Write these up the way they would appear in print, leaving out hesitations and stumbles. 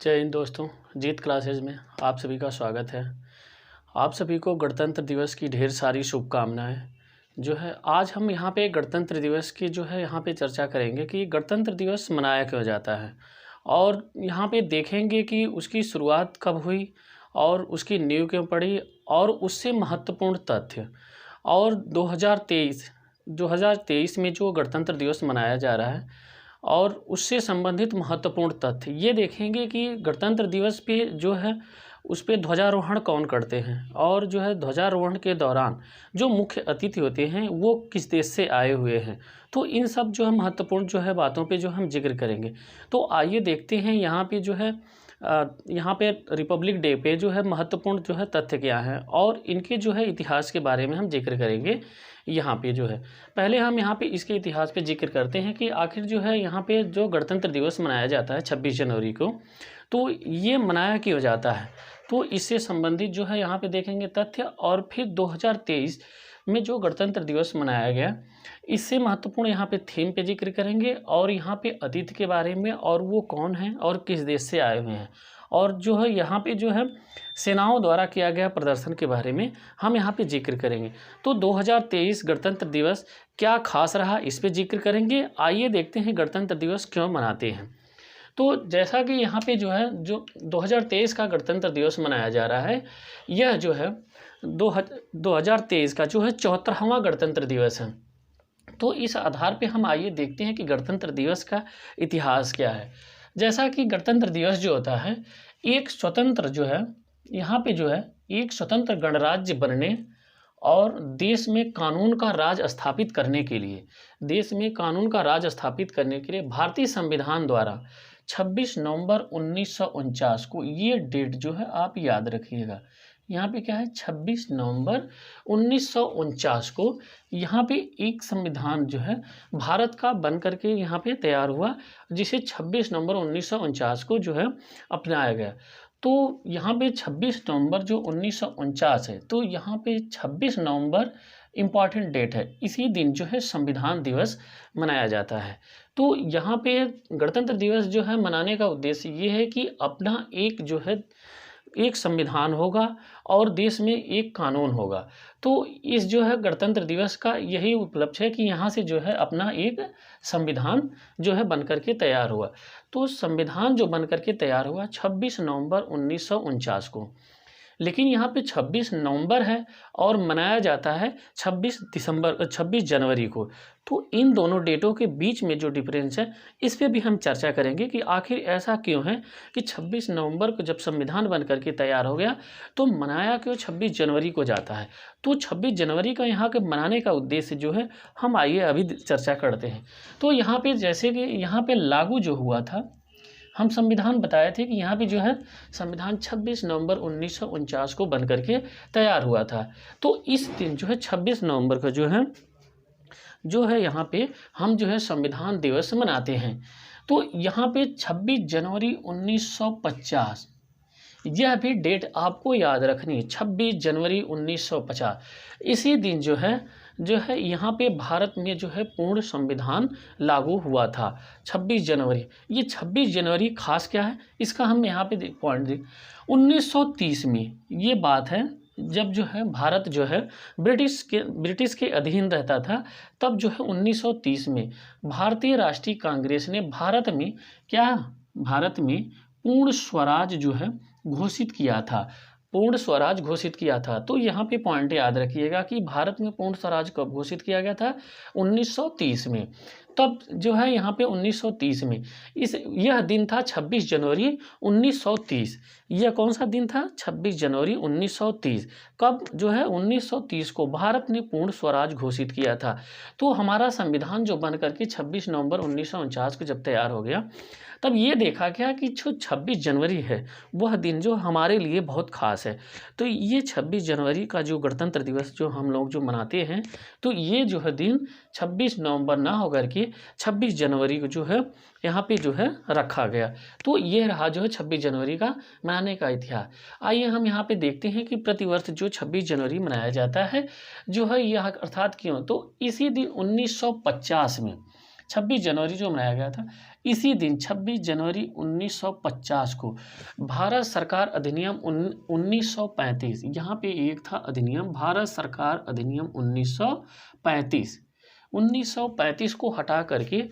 जय हिंद दोस्तों। जीत क्लासेज में आप सभी का स्वागत है। आप सभी को गणतंत्र दिवस की ढेर सारी शुभकामनाएं। जो है आज हम यहाँ पे गणतंत्र दिवस की जो है यहाँ पे चर्चा करेंगे कि गणतंत्र दिवस मनाया क्यों जाता है, और यहाँ पे देखेंगे कि उसकी शुरुआत कब हुई और उसकी नींव क्यों पड़ी, और उससे महत्वपूर्ण तथ्य। और 2023 में जो गणतंत्र दिवस मनाया जा रहा है और उससे संबंधित महत्वपूर्ण तथ्य ये देखेंगे कि गणतंत्र दिवस पे जो है उस पे ध्वजारोहण कौन करते हैं, और जो है ध्वजारोहण के दौरान जो मुख्य अतिथि होते हैं वो किस देश से आए हुए हैं। तो इन सब जो है महत्वपूर्ण जो है बातों पे जो हम जिक्र करेंगे। तो आइए देखते हैं यहाँ पे जो है यहाँ पे रिपब्लिक डे पे जो है महत्वपूर्ण जो है तथ्य क्या हैं, और इनके जो है इतिहास के बारे में हम जिक्र करेंगे। यहाँ पे जो है पहले हम यहाँ पे इसके इतिहास पे जिक्र करते हैं कि आखिर जो है यहाँ पे जो गणतंत्र दिवस मनाया जाता है 26 जनवरी को, तो ये मनाया क्यों जाता है। तो इससे संबंधित जो है यहाँ पे देखेंगे तथ्य, और फिर 2023 में जो गणतंत्र दिवस मनाया गया इससे महत्वपूर्ण यहाँ पे थीम पे जिक्र करेंगे, और यहाँ पे अतिथि के बारे में और वो कौन हैं और किस देश से आए हुए हैं, और जो है यहाँ पे जो है सेनाओं द्वारा किया गया प्रदर्शन के बारे में हम यहाँ पे जिक्र करेंगे। तो 2023 गणतंत्र दिवस क्या खास रहा इस पे जिक्र करेंगे। आइए देखते हैं गणतंत्र दिवस क्यों मनाते हैं। तो जैसा कि यहाँ पे जो है जो 2023 का गणतंत्र दिवस मनाया जा रहा है, यह जो है 2023 का जो है 74वां गणतंत्र दिवस है। तो इस आधार पे हम आइए देखते हैं कि गणतंत्र दिवस का इतिहास क्या है। जैसा कि गणतंत्र दिवस जो होता है एक स्वतंत्र जो है यहाँ पे जो है एक स्वतंत्र गणराज्य बनने और देश में कानून का राज स्थापित करने के लिए भारतीय संविधान द्वारा 26 नवंबर 1949 को, ये डेट जो है आप याद रखिएगा। यहाँ पे क्या है 26 नवंबर 1949 को यहाँ पे एक संविधान जो है भारत का बन करके यहाँ पे तैयार हुआ, जिसे 26 नवंबर 1949 को जो है अपनाया गया। तो यहाँ पे 26 नवंबर जो 1949 है, तो यहाँ पे 26 नवंबर इम्पॉर्टेंट डेट है। इसी दिन जो है संविधान दिवस मनाया जाता है। तो यहाँ पे गणतंत्र दिवस जो है मनाने का उद्देश्य ये है कि अपना एक जो है एक संविधान होगा और देश में एक कानून होगा। तो इस जो है गणतंत्र दिवस का यही उपलक्ष्य है कि यहाँ से जो है अपना एक संविधान जो है बनकर के तैयार हुआ। तो संविधान जो बनकर के तैयार हुआ 26 नवंबर 1949 को, लेकिन यहाँ पे 26 नवंबर है और मनाया जाता है 26 जनवरी को। तो इन दोनों डेटों के बीच में जो डिफरेंस है इस पे भी हम चर्चा करेंगे कि आखिर ऐसा क्यों है कि 26 नवंबर को जब संविधान बन करके तैयार हो गया तो मनाया क्यों 26 जनवरी को जाता है। तो 26 जनवरी का यहाँ के मनाने का उद्देश्य जो है हम आइए अभी चर्चा करते हैं। तो यहाँ पे जैसे कि यहाँ पे लागू जो हुआ था, हम संविधान बताए थे कि यहाँ पे जो है संविधान 26 नवंबर 1949 को बन करके तैयार हुआ था। तो इस दिन जो है 26 नवंबर का जो है यहाँ पे हम जो है संविधान दिवस मनाते हैं। तो यहाँ पे 26 जनवरी 1950 यह भी डेट आपको याद रखनी है। 26 जनवरी 1950 इसी दिन जो है यहाँ पे भारत में जो है पूर्ण संविधान लागू हुआ था 26 जनवरी। ये 26 जनवरी खास क्या है इसका हम यहाँ पे पॉइंट देख 1930 में ये बात है, जब जो है भारत जो है ब्रिटिश के अधीन रहता था। तब जो है 1930 में भारतीय राष्ट्रीय कांग्रेस ने भारत में पूर्ण स्वराज जो है घोषित किया था। तो यहाँ पे पॉइंट याद रखिएगा कि भारत में पूर्ण स्वराज कब घोषित किया गया था 1930 में। तब जो है यहाँ पे 1930 में यह दिन था 26 जनवरी 1930। यह कौन सा दिन था 26 जनवरी 1930। कब जो है 1930 को भारत ने पूर्ण स्वराज घोषित किया था। तो हमारा संविधान जो बन करके 26 नवंबर 1949 को जब तैयार हो गया तब ये देखा गया कि जो 26 जनवरी है वह दिन जो हमारे लिए बहुत ख़ास है। तो ये 26 जनवरी का जो गणतंत्र दिवस जो हम लोग जो मनाते हैं, तो ये जो है दिन 26 नवंबर ना होकर के 26 जनवरी को जो है यहाँ पे जो है रखा गया। तो ये रहा जो है 26 जनवरी का मनाने का इतिहास। आइए हम यहाँ पे देखते हैं कि प्रतिवर्ष जो 26 जनवरी मनाया जाता है जो है यह अर्थात क्यों। तो इसी दिन 1950 में 26 जनवरी जो मनाया गया था, इसी दिन 26 जनवरी 1950 को भारत सरकार अधिनियम 1935, यहाँ पे एक था अधिनियम भारत सरकार अधिनियम 1935 को हटा करके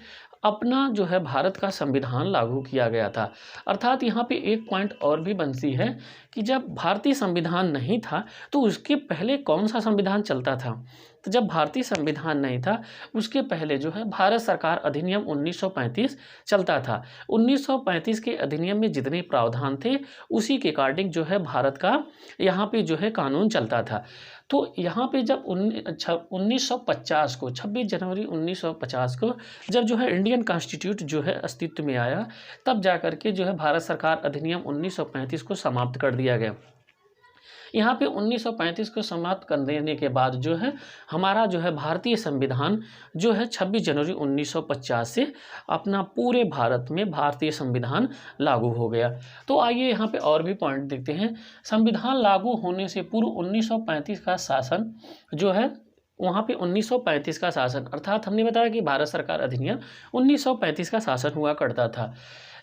अपना जो है भारत का संविधान लागू किया गया था। अर्थात यहाँ पे एक पॉइंट और भी बनती है कि जब भारतीय संविधान नहीं था तो उसके पहले कौन सा संविधान चलता था। तो जब भारतीय संविधान नहीं था उसके पहले जो है भारत सरकार अधिनियम 1935 चलता था। 1935 के अधिनियम में जितने प्रावधान थे उसी के अकॉर्डिंग जो है भारत का यहाँ पे जो है कानून चलता था। तो यहाँ पे जब 1950 को 26 जनवरी 1950 को जब जो है इंडियन कॉन्स्टिट्यूट जो है अस्तित्व में आया, तब जा कर के जो है भारत सरकार अधिनियम 1935 को समाप्त कर दिया गया। यहाँ पे 1935 को समाप्त कर देने के बाद जो है हमारा जो है भारतीय संविधान जो है 26 जनवरी 1950 से अपना पूरे भारत में भारतीय संविधान लागू हो गया। तो आइए यहाँ पे और भी पॉइंट देखते हैं। संविधान लागू होने से पूर्व 1935 का शासन जो है वहाँ पे 1935 का शासन, अर्थात हमने बताया कि भारत सरकार अधिनियम 1935 का शासन हुआ करता था।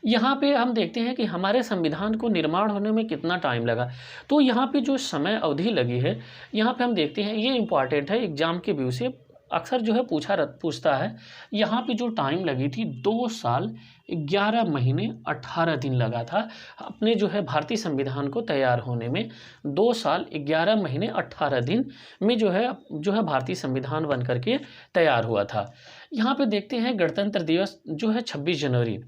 यहाँ पे हम देखते हैं कि हमारे संविधान को निर्माण होने में कितना टाइम लगा। तो यहाँ पे जो समय अवधि लगी है, यहाँ पे हम देखते हैं, ये इम्पॉर्टेंट है, एग्जाम के व्यू से अक्सर जो है पूछता है। यहाँ पे जो टाइम लगी थी 2 साल 11 महीने 18 दिन लगा था अपने जो है भारतीय संविधान को तैयार होने में। 2 साल 11 महीने 18 दिन में जो है भारतीय संविधान बन करके तैयार हुआ था। यहाँ पे देखते हैं गणतंत्र दिवस जो है 26 जनवरी,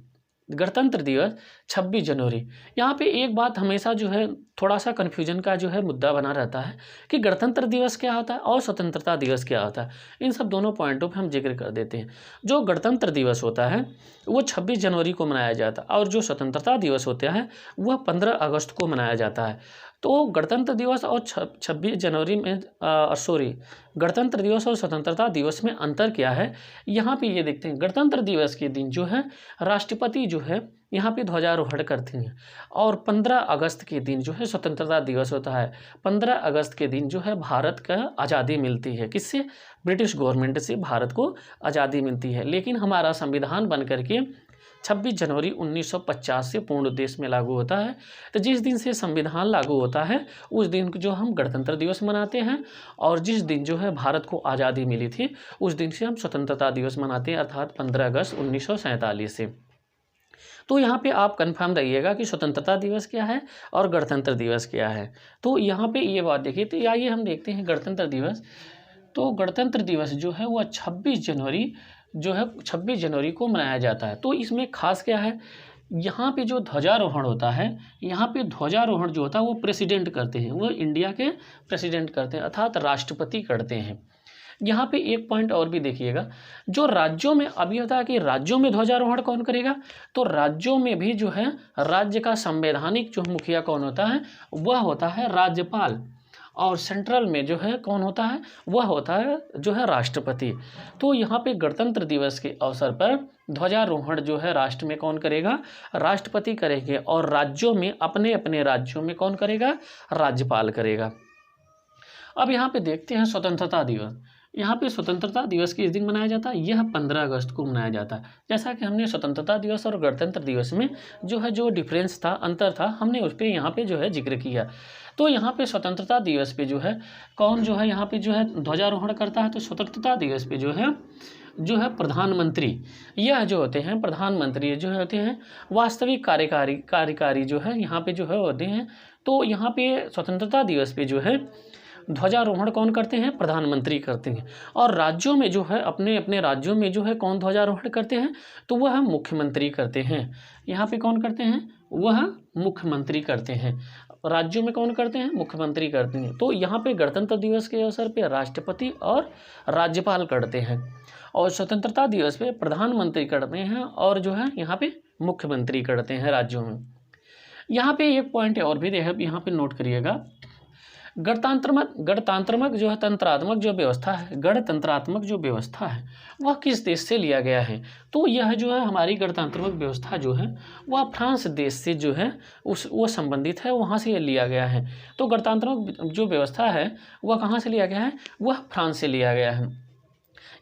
गणतंत्र दिवस 26 जनवरी। यहाँ पे एक बात हमेशा जो है थोड़ा सा कन्फ्यूजन का जो है मुद्दा बना रहता है कि गणतंत्र दिवस क्या होता है और स्वतंत्रता दिवस क्या होता है। इन सब दोनों पॉइंटों पे हम जिक्र कर देते हैं। जो गणतंत्र दिवस होता है वो 26 जनवरी को मनाया जाता है और जो स्वतंत्रता दिवस होता है वह 15 अगस्त को मनाया जाता है। तो गणतंत्र दिवस और 26 जनवरी में गणतंत्र दिवस और स्वतंत्रता दिवस में अंतर क्या है, यहाँ पे ये देखते हैं। गणतंत्र दिवस के दिन जो है राष्ट्रपति जो है यहाँ पे ध्वजारोहण करते हैं और 15 अगस्त के दिन जो है स्वतंत्रता दिवस होता है। 15 अगस्त के दिन जो है भारत का आज़ादी मिलती है, किससे? ब्रिटिश गवर्नमेंट से भारत को आज़ादी मिलती है। लेकिन हमारा संविधान बन करके 26 जनवरी 1950 से पूर्ण देश में लागू होता है। तो जिस दिन से संविधान लागू होता है उस दिन जो हम गणतंत्र दिवस मनाते हैं, और जिस दिन जो है भारत को आज़ादी मिली थी उस दिन से हम स्वतंत्रता दिवस मनाते हैं, अर्थात 15 अगस्त 1947 से। तो यहाँ पे आप कंफर्म रहिएगा कि स्वतंत्रता दिवस क्या है और गणतंत्र दिवस क्या है। तो यहाँ पे ये बात देखिए। तो आइए हम देखते हैं गणतंत्र दिवस। तो गणतंत्र दिवस जो है वह 26 जनवरी को मनाया जाता है। तो इसमें खास क्या है, यहाँ पे जो ध्वजारोहण होता है, यहाँ पे ध्वजारोहण जो होता है वो प्रेसिडेंट करते हैं, वो इंडिया के प्रेसिडेंट करते हैं, अर्थात राष्ट्रपति करते हैं। यहाँ पे एक पॉइंट और भी देखिएगा, जो राज्यों में अभी होता है कि राज्यों में ध्वजारोहण कौन करेगा, तो राज्यों में भी जो है राज्य का संवैधानिक जो मुखिया कौन होता है वह होता है राज्यपाल, और सेंट्रल में जो है कौन होता है वह होता है जो है राष्ट्रपति। तो यहाँ पे गणतंत्र दिवस के अवसर पर ध्वजारोहण जो है राष्ट्र में कौन करेगा, राष्ट्रपति करेंगे, और राज्यों में अपने अपने राज्यों में कौन करेगा, राज्यपाल करेगा। अब यहाँ पे देखते हैं स्वतंत्रता दिवस। यहाँ पे स्वतंत्रता दिवस किस दिन मनाया जाता है, यह 15 अगस्त को मनाया जाता है। जैसा कि हमने स्वतंत्रता दिवस और गणतंत्र दिवस में जो डिफरेंस था, अंतर था, हमने उस पर यहाँ पे जो है जिक्र किया। तो यहाँ पे स्वतंत्रता दिवस पे जो है कौन जो है यहाँ पे जो है ध्वजारोहण करता है, तो स्वतंत्रता दिवस पे जो है प्रधानमंत्री, यह जो होते हैं प्रधानमंत्री जो होते हैं वास्तविक कार्यकारी जो है यहाँ पे जो है होते हैं। तो यहाँ पे स्वतंत्रता दिवस पे जो है ध्वजारोहण कौन करते हैं, प्रधानमंत्री करते हैं। और राज्यों में जो है अपने अपने राज्यों में जो है कौन ध्वजारोहण करते हैं, तो वह मुख्यमंत्री करते हैं। यहाँ पे कौन करते हैं, वह मुख्यमंत्री करते हैं। राज्यों में कौन करते हैं, मुख्यमंत्री करते हैं। तो यहाँ पे गणतंत्र दिवस के अवसर पे राष्ट्रपति और राज्यपाल करते हैं, और स्वतंत्रता दिवस पे प्रधानमंत्री करते हैं, और जो है यहाँ पे मुख्यमंत्री करते हैं राज्यों में। यहाँ पे एक पॉइंट और भी यहाँ पे नोट करिएगा, गणतंत्रात्मक जो है तंत्रात्मक जो व्यवस्था है, गणतंत्रात्मक जो व्यवस्था है वह किस देश से लिया गया है, तो यह जो है हमारी गणतंत्रात्मक व्यवस्था जो है वह फ्रांस देश से जो है वो संबंधित है, वहाँ से लिया गया है। तो गणतंत्रात्मक जो व्यवस्था है वह कहाँ से लिया गया है, वह फ्रांस से लिया गया है।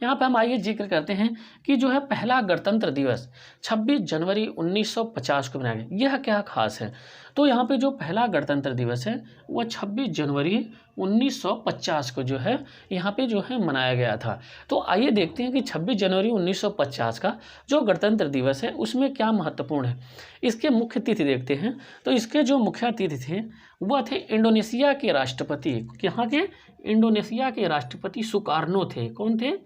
यहाँ पे हम आइए जिक्र करते हैं कि जो है पहला गणतंत्र दिवस 26 जनवरी 1950 को मनाया गया। यह क्या खास है? तो यहाँ पे जो पहला गणतंत्र दिवस है वह 26 जनवरी 1950 को जो है यहाँ पे जो है मनाया गया था। तो आइए देखते हैं कि 26 जनवरी 1950 का जो गणतंत्र दिवस है उसमें क्या महत्वपूर्ण है। इसके मुख्य तिथि देखते हैं। तो इसके जो मुख्य तिथि थे वह थे इंडोनेशिया के राष्ट्रपति, यहाँ के इंडोनेशिया के राष्ट्रपति सुकार्नो थे। कौन थे?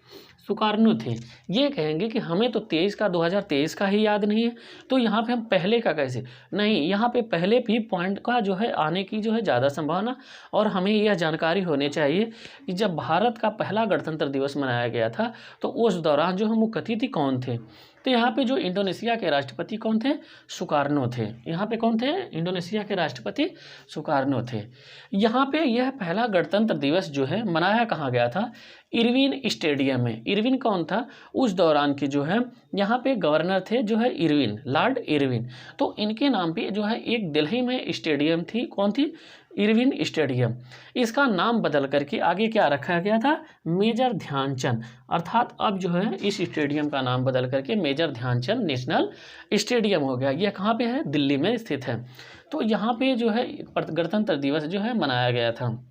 सुकार्नो थे। ये कहेंगे कि हमें तो 2023 का ही याद नहीं है, तो यहाँ पे हम पहले का कैसे? नहीं, यहाँ पे पहले भी पॉइंट का जो है आने की जो है ज़्यादा संभावना, और हमें यह जानकारी होनी चाहिए कि जब भारत का पहला गणतंत्र दिवस मनाया गया था तो उस दौरान जो है मुख्य अतिथि कौन थे। तो यहाँ पे जो इंडोनेशिया के राष्ट्रपति कौन थे? सुकार्नो थे। यहाँ पे कौन थे? इंडोनेशिया के राष्ट्रपति सुकार्नो थे। यहाँ पे यह पहला गणतंत्र दिवस जो है मनाया कहाँ गया था? इरविन स्टेडियम में। इरविन कौन था? उस दौरान के जो है यहाँ पे गवर्नर थे जो है इरविन, लॉर्ड इरविन। तो इनके नाम पे जो है एक दिल्ली में स्टेडियम थी। कौन थी? Irwin stadium. इसका नाम बदल करके आगे क्या रखा गया था? मेजर ध्यानचंद। अर्थात अब जो है इस स्टेडियम का नाम बदल करके मेजर ध्यानचंद नेशनल स्टेडियम हो गया। यह कहाँ पे है? दिल्ली में स्थित है। तो यहाँ पे जो है गणतंत्र दिवस जो है मनाया गया था।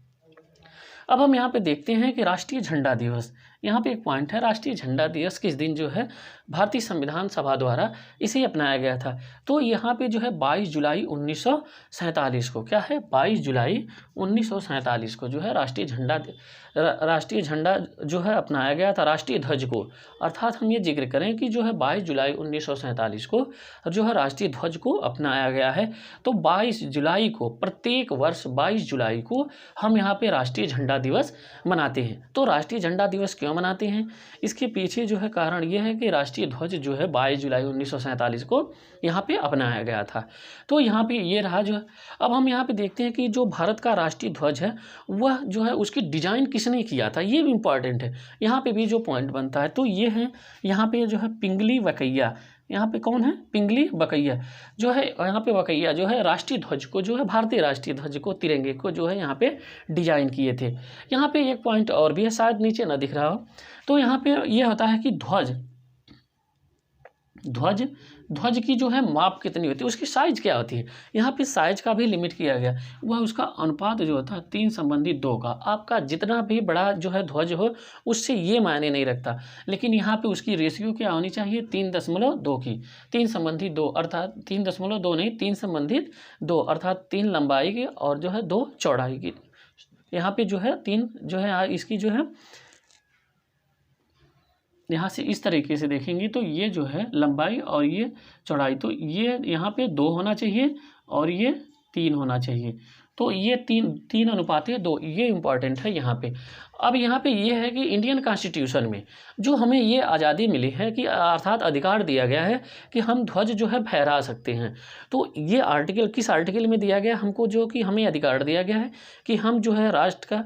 अब हम यहाँ पे देखते हैं कि राष्ट्रीय झंडा दिवस, यहाँ पे एक पॉइंट है, राष्ट्रीय झंडा दिवस किस दिन जो है भारतीय संविधान सभा द्वारा इसे अपनाया गया था। तो यहाँ पे जो है 22 जुलाई 1947 को, क्या है? 22 जुलाई 1947 को जो है राष्ट्रीय झंडा जो है अपनाया गया था, राष्ट्रीय ध्वज को। अर्थात हम ये जिक्र करें कि जो है 22 जुलाई 1947 को जो है राष्ट्रीय ध्वज को अपनाया गया है। तो 22 जुलाई को, प्रत्येक वर्ष 22 जुलाई को हम यहाँ पे राष्ट्रीय झंडा दिवस मनाते हैं। तो राष्ट्रीय झंडा दिवस क्यों मनाते हैं? इसके पीछे जो है कारण यह है कि राष्ट्रीय ध्वज जो है 22 जुलाई 1947 को यहाँ पे अपनाया गया था। तो यहाँ पे ये रहा जो है। अब हम यहाँ पे देखते हैं कि जो भारत का राष्ट्रीय ध्वज है वह जो है उसकी डिजाइन किसने किया था, ये भी इम्पॉर्टेंट है। यहाँ पे भी जो पॉइंट बनता है तो ये है, यहाँ पे जो है पिंगली वकैया। यहाँ पे कौन है? पिंगली वकैया जो है, यहाँ पे वकैया जो है राष्ट्रीय ध्वज को जो है, भारतीय राष्ट्रीय ध्वज को, तिरंगे को जो है यहाँ पे डिजाइन किए थे। यहाँ पे एक पॉइंट और भी है, शायद नीचे ना दिख रहा हो। तो यहाँ पे ये होता है कि ध्वज की जो है माप कितनी होती है, उसकी साइज क्या होती है। यहाँ पे साइज का भी लिमिट किया गया, वह उसका अनुपात जो होता है 3:2 का। आपका जितना भी बड़ा जो है ध्वज हो उससे ये मायने नहीं रखता, लेकिन यहाँ पे उसकी रेशियो क्या होनी चाहिए? 3:2 की। 3:2 अर्थात 3:2 नहीं, 3:2 अर्थात 3 लंबाई की और जो है 2 चौड़ाई की। यहाँ पे जो है 3 जो है इसकी जो है यहाँ से इस तरीके से देखेंगे तो ये जो है लंबाई और ये चौड़ाई, तो ये यहाँ पे 2 होना चाहिए और ये 3 होना चाहिए। तो ये 3:2, ये इम्पॉर्टेंट है यहाँ पे। अब यहाँ पे ये है कि इंडियन कॉन्स्टिट्यूशन में जो हमें ये आज़ादी मिली है कि अर्थात अधिकार दिया गया है कि हम ध्वज जो है फहरा सकते हैं। तो ये आर्टिकल किस आर्टिकल में दिया गया हमको, जो कि हमें अधिकार दिया गया है कि हम जो है राष्ट्र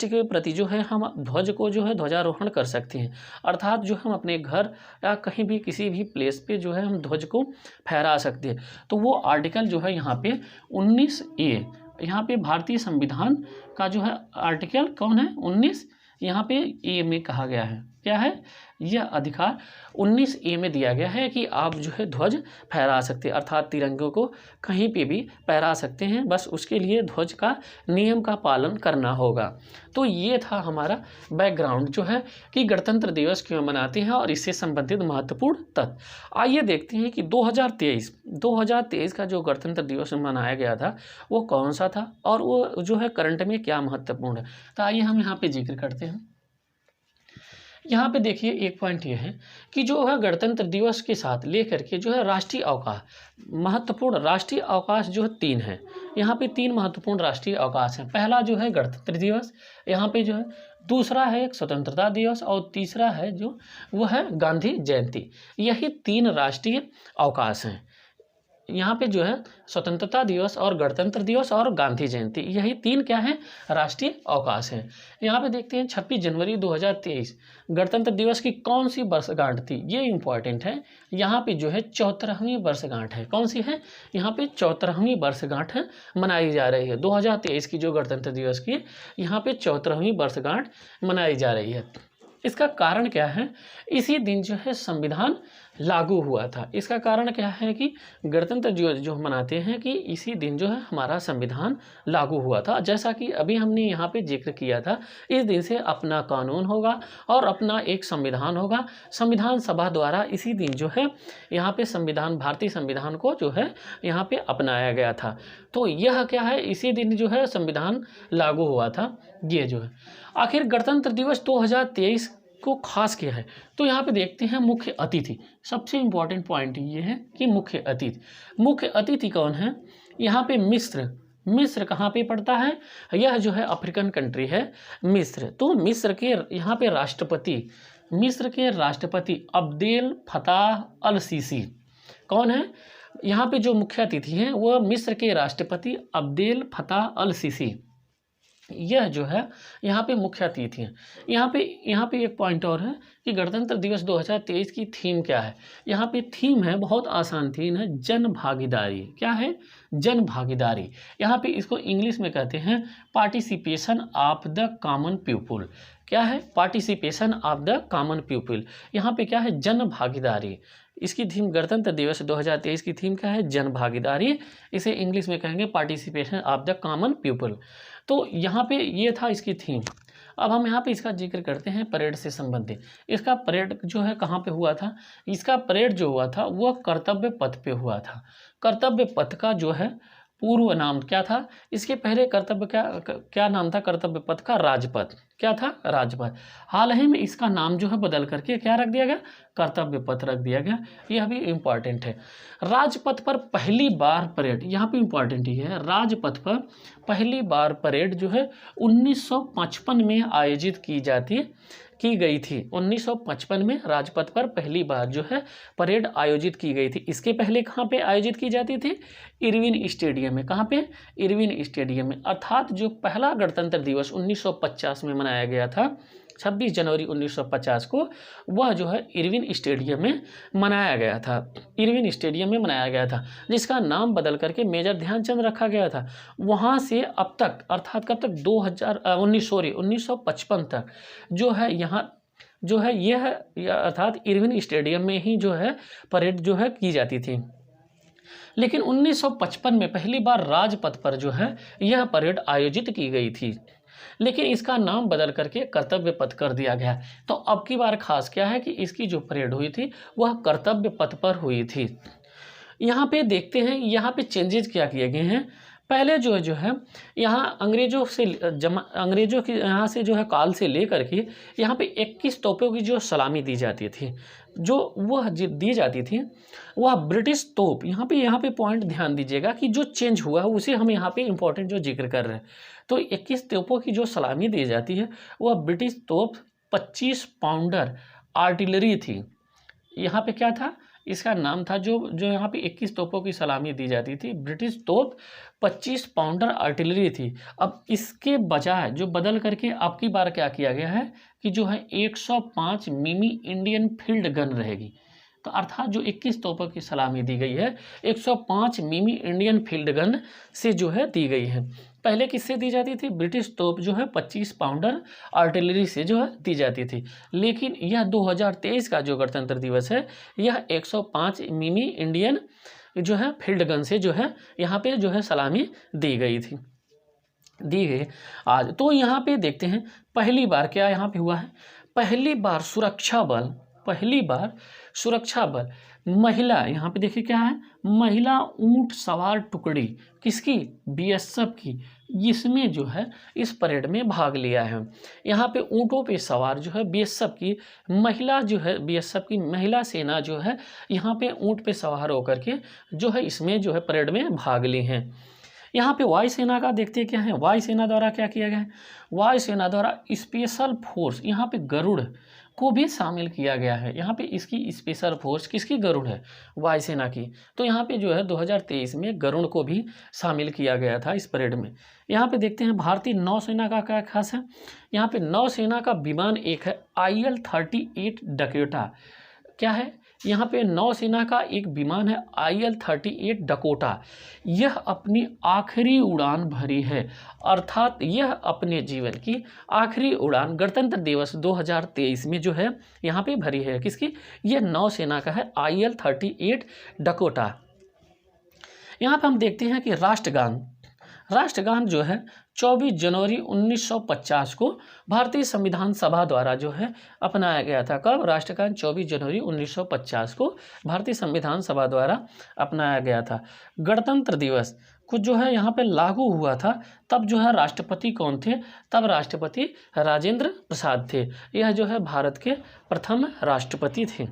के प्रति जो है हम ध्वज को जो है ध्वजारोहण कर सकते हैं। अर्थात जो हम अपने घर या कहीं भी किसी भी प्लेस पे जो है हम ध्वज को फहरा सकते हैं। तो वो आर्टिकल जो है यहाँ पे 19A, यहाँ पे भारतीय संविधान का जो है आर्टिकल कौन है? 19, यहाँ पे ए में कहा गया है। क्या है? यह अधिकार 19A में दिया गया है कि आप जो है ध्वज फहरा सकते हैं, अर्थात तिरंगे को कहीं पे भी फहरा सकते हैं, बस उसके लिए ध्वज का नियम का पालन करना होगा। तो ये था हमारा बैकग्राउंड जो है कि गणतंत्र दिवस क्यों मनाते हैं और इससे संबंधित महत्वपूर्ण तथ्य। आइए देखते हैं कि 2023 का जो गणतंत्र दिवस मनाया गया था वो कौन सा था और वो जो है करंट में क्या महत्वपूर्ण है। तो आइए हम यहाँ पे जिक्र करते हैं। यहाँ पे देखिए एक पॉइंट ये है कि जो है गणतंत्र दिवस के साथ लेकर के जो है राष्ट्रीय अवकाश, महत्वपूर्ण राष्ट्रीय अवकाश जो है 3 है। यहाँ पे 3 महत्वपूर्ण राष्ट्रीय अवकाश हैं। पहला जो है गणतंत्र दिवस, यहाँ पे जो है, दूसरा है स्वतंत्रता दिवस और तीसरा है जो वो है गांधी जयंती। यही 3 राष्ट्रीय अवकाश हैं। यहाँ पे जो है स्वतंत्रता दिवस और गणतंत्र दिवस और गांधी जयंती, यही 3 क्या है? राष्ट्रीय अवकाश हैं। यहाँ पे देखते हैं 26 जनवरी 2023 गणतंत्र दिवस की कौन सी वर्षगांठ थी, ये इम्पॉर्टेंट है। यहाँ पे जो है 74वीं वर्षगांठ है। कौन सी है? यहाँ पे 74वीं वर्षगांठ मनाई जा रही है। 2023 की जो गणतंत्र दिवस की यहाँ पे 74वीं वर्षगांठ मनाई जा रही है। इसका कारण क्या है, इसी दिन जो है संविधान लागू हुआ था। इसका कारण क्या है कि गणतंत्र जो मनाते हैं कि इसी दिन जो है हमारा संविधान लागू हुआ था। जैसा कि अभी हमने यहाँ पे जिक्र किया था, इस दिन से अपना कानून होगा और अपना एक संविधान होगा। संविधान सभा द्वारा इसी दिन जो है यहाँ पे संविधान, भारतीय संविधान को जो है यहाँ पे अपनाया गया था। तो यह क्या है, इसी दिन जो है संविधान लागू हुआ था। ये जो है आखिर गणतंत्र दिवस 2023 को खास क्या है, तो यहाँ पे देखते हैं मुख्य अतिथि। सबसे इम्पोर्टेंट पॉइंट ये है कि मुख्य अतिथि कौन है। यहाँ पे मिस्र कहाँ पे पड़ता है, यह जो है अफ्रीकन कंट्री है मिस्र। तो मिस्र के यहाँ पे राष्ट्रपति अब्देल फताह अल सीसी कौन है, यहाँ पे जो मुख्य अतिथि हैं वह मिस्र के राष्ट्रपति अब्देल फताह अल सीसी, यह जो है यहाँ पे मुख्य अतिथि हैं। यहाँ पे एक पॉइंट और है कि गणतंत्र दिवस 2023 की थीम क्या है। यहाँ पे थीम है, बहुत आसान थीम है, जन भागीदारी। क्या है, जन भागीदारी। यहाँ पे इसको इंग्लिश में कहते हैं participation of the common people. क्या है, participation of the common people. यहाँ पे क्या है, जन भागीदारी। इसकी थीम गणतंत्र दिवस 2023 की थीम क्या है, जन भागीदारी। इसे इंग्लिश में कहेंगे participation of the common people. तो यहाँ पे ये था इसकी थीम। अब हम यहाँ पे इसका जिक्र करते हैं परेड से संबंधित। इसका परेड जो है कहाँ पे हुआ था, इसका परेड जो हुआ था वह कर्तव्य पथ पे हुआ था। कर्तव्य पथ का जो है पूर्व नाम क्या था, इसके पहले कर्तव्य क्या नाम था, कर्तव्य पथ का राजपथ। क्या था, राजपथ। हाल ही में इसका नाम जो है बदल करके क्या रख दिया गया, कर्तव्य पथ रख दिया गया। यह भी इम्पॉर्टेंट है। राजपथ पर पहली बार परेड, यहाँ पे इम्पॉर्टेंट ही है, राजपथ पर पहली बार परेड जो है 1955 में आयोजित की गई थी। 1955 में राजपथ पर पहली बार जो है परेड आयोजित की गई थी। इसके पहले कहाँ पे आयोजित की जाती थी, इरविन स्टेडियम में। कहाँ पे, इरविन स्टेडियम में। अर्थात जो पहला गणतंत्र दिवस 1950 में मनाया गया था, 26 जनवरी 1950 को, वह जो है इरविन स्टेडियम में मनाया गया था। इरविन स्टेडियम में मनाया गया था, जिसका नाम बदल करके मेजर ध्यानचंद रखा गया था। वहाँ से अब तक, अर्थात कब तक, 1955 तक जो है यहाँ जो है यह अर्थात इरविन स्टेडियम में ही जो है परेड जो है की जाती थी। लेकिन 1955 में पहली बार राजपथ पर जो है यह परेड आयोजित की गई थी, लेकिन इसका नाम बदल करके कर्तव्य पथ कर दिया गया। तो अब की बार खास क्या है कि इसकी जो परेड हुई थी वह कर्तव्य पथ पर हुई थी। यहाँ पे देखते हैं, यहाँ पे चेंजेस क्या किए गए हैं। पहले जो है यहाँ अंग्रेजों की यहाँ से जो है काल से लेकर के यहाँ पे 21 तोपों की जो सलामी दी जाती थी, दी जाती थी वह ब्रिटिश तोप। यहाँ पे पॉइंट ध्यान दीजिएगा कि जो चेंज हुआ है उसे हम यहाँ पे इम्पोर्टेंट जो जिक्र कर रहे हैं। तो 21 तोपों की जो सलामी दी जाती है वह ब्रिटिश तोप 25 पाउंडर आर्टिलरी थी। यहाँ पे क्या था, इसका नाम था जो यहाँ पे 21 तोपों की सलामी दी जाती थी, ब्रिटिश तोप 25 पाउंडर आर्टिलरी थी। अब इसके बजाय जो बदल करके अब की बार क्या किया गया है कि जो है 105 मिमी इंडियन फील्ड गन रहेगी। तो अर्थात जो 21 तोपों की सलामी दी गई है 105 मिमी इंडियन फील्ड गन से जो है दी गई है। पहले किससे दी जाती थी, ब्रिटिश तोप जो है 25 पाउंडर आर्टिलरी से जो है दी जाती थी। लेकिन यह 2023 का जो गणतंत्र दिवस है यह 105 मिमी इंडियन जो है फील्ड गन से जो है यहाँ पे जो है सलामी दी गई आज। तो यहाँ पे देखते हैं पहली बार क्या यहाँ पे हुआ है, पहली बार सुरक्षा बल महिला, यहाँ पे देखिए क्या है, महिला ऊंट सवार टुकड़ी, किसकी, बीएसएफ की, इसमें जो है इस परेड में भाग लिया है। यहाँ पे ऊंटों पे सवार जो है बीएसएफ की महिला जो है, बीएसएफ की महिला सेना जो है यहाँ पे ऊंट पे सवार होकर के जो है इसमें जो है परेड में भाग ली हैं। यहाँ पे वायुसेना का देखते क्या है, वायुसेना द्वारा क्या किया गया है, वायुसेना द्वारा स्पेशल फोर्स, यहाँ पे गरुड़ को भी शामिल किया गया है। यहाँ पे इसकी स्पेशल फोर्स किसकी, गरुड़ है, वायुसेना की। तो यहाँ पे जो है 2023 में गरुड़ को भी शामिल किया गया था इस परेड में। यहाँ पे देखते हैं भारतीय नौसेना का क्या खास है, यहाँ पे नौसेना का विमान एक है IL-38 डकोटा। क्या है, यहाँ पे नौसेना का एक विमान है IL-38 डकोटा, यह अपनी आखिरी उड़ान भरी है, अर्थात यह अपने जीवन की आखिरी उड़ान गणतंत्र दिवस 2023 में जो है यहाँ पे भरी है। किसकी? यह नौसेना का है IL-38 डकोटा। यहाँ पे हम देखते हैं कि राष्ट्रगान जो है 24 जनवरी 1950 को भारतीय संविधान सभा द्वारा जो है अपनाया गया था। कब? राष्ट्रगान 24 जनवरी 1950 को भारतीय संविधान सभा द्वारा अपनाया गया था। गणतंत्र दिवस कुछ जो है यहाँ पे लागू हुआ था, तब जो है राष्ट्रपति कौन थे? तब राष्ट्रपति राजेंद्र प्रसाद थे। यह जो है भारत के प्रथम राष्ट्रपति थे।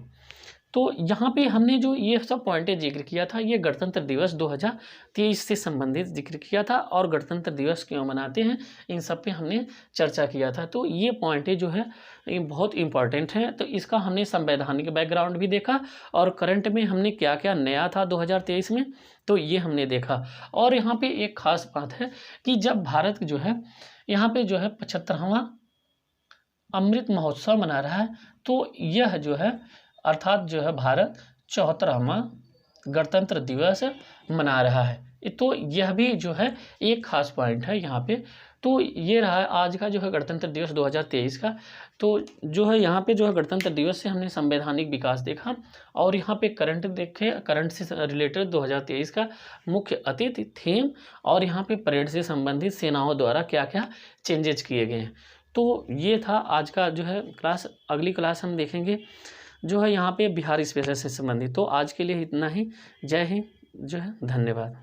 तो यहाँ पे हमने जो ये सब पॉइंटें जिक्र किया था, ये गणतंत्र दिवस 2023 से संबंधित जिक्र किया था, और गणतंत्र दिवस क्यों मनाते हैं इन सब पे हमने चर्चा किया था। तो ये पॉइंटें जो है ये बहुत इंपॉर्टेंट हैं। तो इसका हमने संवैधानिक बैकग्राउंड भी देखा, और करंट में हमने क्या क्या नया था 2023 में, तो ये हमने देखा। और यहाँ पे एक खास बात है कि जब भारत जो है यहाँ पे जो है 75वां अमृत महोत्सव मना रहा है, तो यह जो है अर्थात जो है भारत 74वां गणतंत्र दिवस मना रहा है। तो यह भी जो है एक खास पॉइंट है यहाँ पे। तो ये रहा आज का जो है गणतंत्र दिवस 2023 का। तो जो है यहाँ पे जो है गणतंत्र दिवस से हमने संवैधानिक विकास देखा, और यहाँ पे करंट देखे, करंट से रिलेटेड 2023 का मुख्य अतिथि थीम, और यहाँ पे परेड से संबंधित सेनाओं द्वारा क्या क्या चेंजेज किए गए हैं। तो ये था आज का जो है क्लास। अगली क्लास हम देखेंगे जो है यहाँ पे बिहार स्पेशल से संबंधित। तो आज के लिए इतना ही। जय हिंद, जो है धन्यवाद।